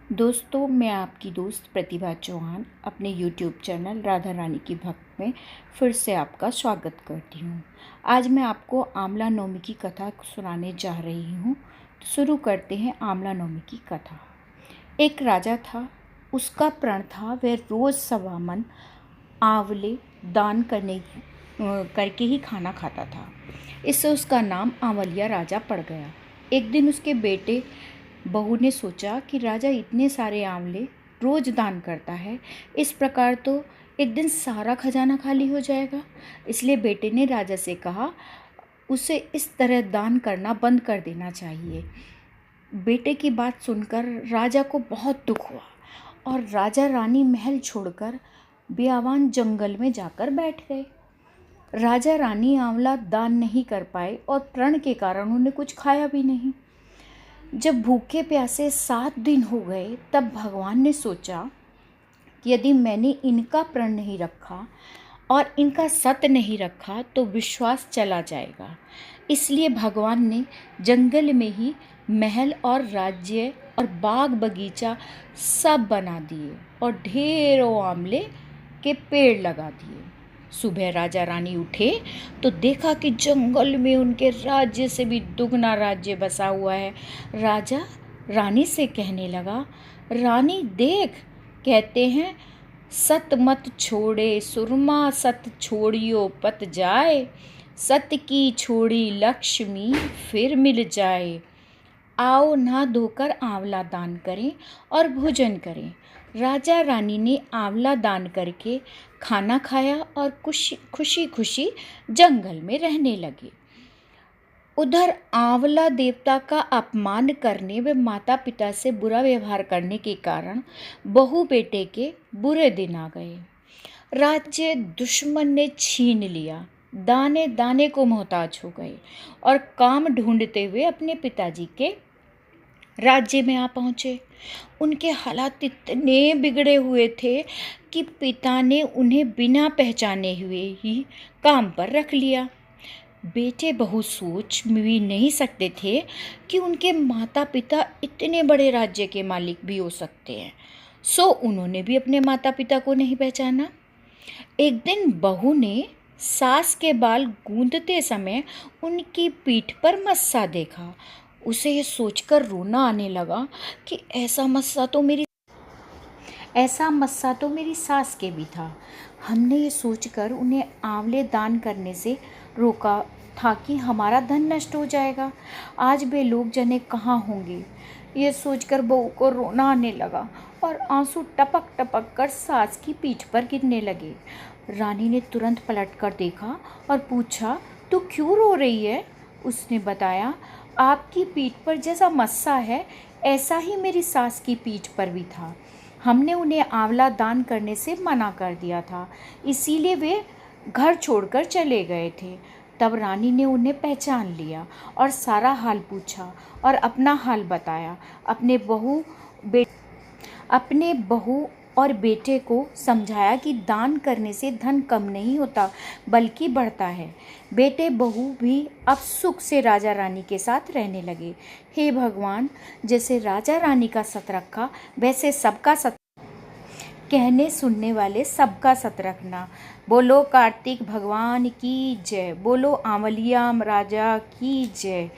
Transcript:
दोस्तों, मैं आपकी दोस्त प्रतिभा चौहान अपने यूट्यूब चैनल राधा रानी की भक्त में फिर से आपका स्वागत करती हूँ। आज मैं आपको आंवला नवमी की कथा सुनाने जा रही हूँ। तो शुरू करते हैं आंवला नवमी की कथा। एक राजा था, उसका प्रण था वह रोज़ 1.25 आंवले दान करके ही खाना खाता था। इससे उसका नाम आंवलिया राजा पड़ गया। एक दिन उसके बेटे बहू ने सोचा कि राजा इतने सारे आंवले रोज दान करता है, इस प्रकार तो एक दिन सारा खजाना खाली हो जाएगा। इसलिए बेटे ने राजा से कहा उसे इस तरह दान करना बंद कर देना चाहिए। बेटे की बात सुनकर राजा को बहुत दुख हुआ और राजा रानी महल छोड़कर बियावान जंगल में जाकर बैठ गए। राजा रानी आंवला दान नहीं कर पाए और प्रण के कारण उन्हें कुछ खाया भी नहीं। जब भूखे प्यासे 7 दिन हो गए तब भगवान ने सोचा कि यदि मैंने इनका प्रण नहीं रखा और इनका सत्य नहीं रखा तो विश्वास चला जाएगा। इसलिए भगवान ने जंगल में ही महल और राज्य और बाग बगीचा सब बना दिए और ढेरों आंवले के पेड़ लगा दिए। सुबह राजा रानी उठे तो देखा कि जंगल में उनके राज्य से भी दुगना राज्य बसा हुआ है। राजा रानी से कहने लगा, रानी देख, कहते हैं सत मत छोड़े सुरमा सत छोड़ियो पत जाए, सत की छोड़ी लक्ष्मी फिर मिल जाए। आओ नहा धोकर आंवला दान करें और भोजन करें। राजा रानी ने आंवला दान करके खाना खाया और खुशी खुशी जंगल में रहने लगे। उधर आंवला देवता का अपमान करने व माता पिता से बुरा व्यवहार करने के कारण बहू बेटे के बुरे दिन आ गए। राज्य दुश्मन ने छीन लिया, दाने दाने को मोहताज हो गए और काम ढूंढते हुए अपने पिताजी के राज्य में आ पहुँचे। उनके हालात इतने बिगड़े हुए थे कि पिता ने उन्हें बिना पहचाने हुए ही काम पर रख लिया। बेटे बहू सोच भी नहीं सकते थे कि उनके माता पिता इतने बड़े राज्य के मालिक भी हो सकते हैं। सो उन्होंने भी अपने माता पिता को नहीं पहचाना। एक दिन बहू ने सास के बाल गूंथते समय उनकी पीठ पर मस्सा देखा। उसे ये सोचकर रोना आने लगा कि ऐसा मस्सा तो मेरी सास के भी था। हमने ये सोचकर उन्हें आंवले दान करने से रोका था कि हमारा धन नष्ट हो जाएगा। आज वे लोग जने कहाँ होंगे। ये सोचकर बहू को रोना आने लगा और आंसू टपक टपक कर सास की पीठ पर गिरने लगे। रानी ने तुरंत पलट कर देखा और पूछा, तू क्यों रो रही है? उसने बताया, आपकी पीठ पर जैसा मस्सा है ऐसा ही मेरी सास की पीठ पर भी था। हमने उन्हें आंवला दान करने से मना कर दिया था, इसीलिए वे घर छोड़कर चले गए थे। तब रानी ने उन्हें पहचान लिया और सारा हाल पूछा और अपना हाल बताया। अपने बहू और बेटे को समझाया कि दान करने से धन कम नहीं होता बल्कि बढ़ता है। बेटे बहू भी अब सुख से राजा रानी के साथ रहने लगे। हे भगवान, जैसे राजा रानी का सत रखा वैसे सबका सत कहने सुनने वाले सबका सत रखना। बोलो कार्तिक भगवान की जय, बोलो आंवलिया राजा की जय।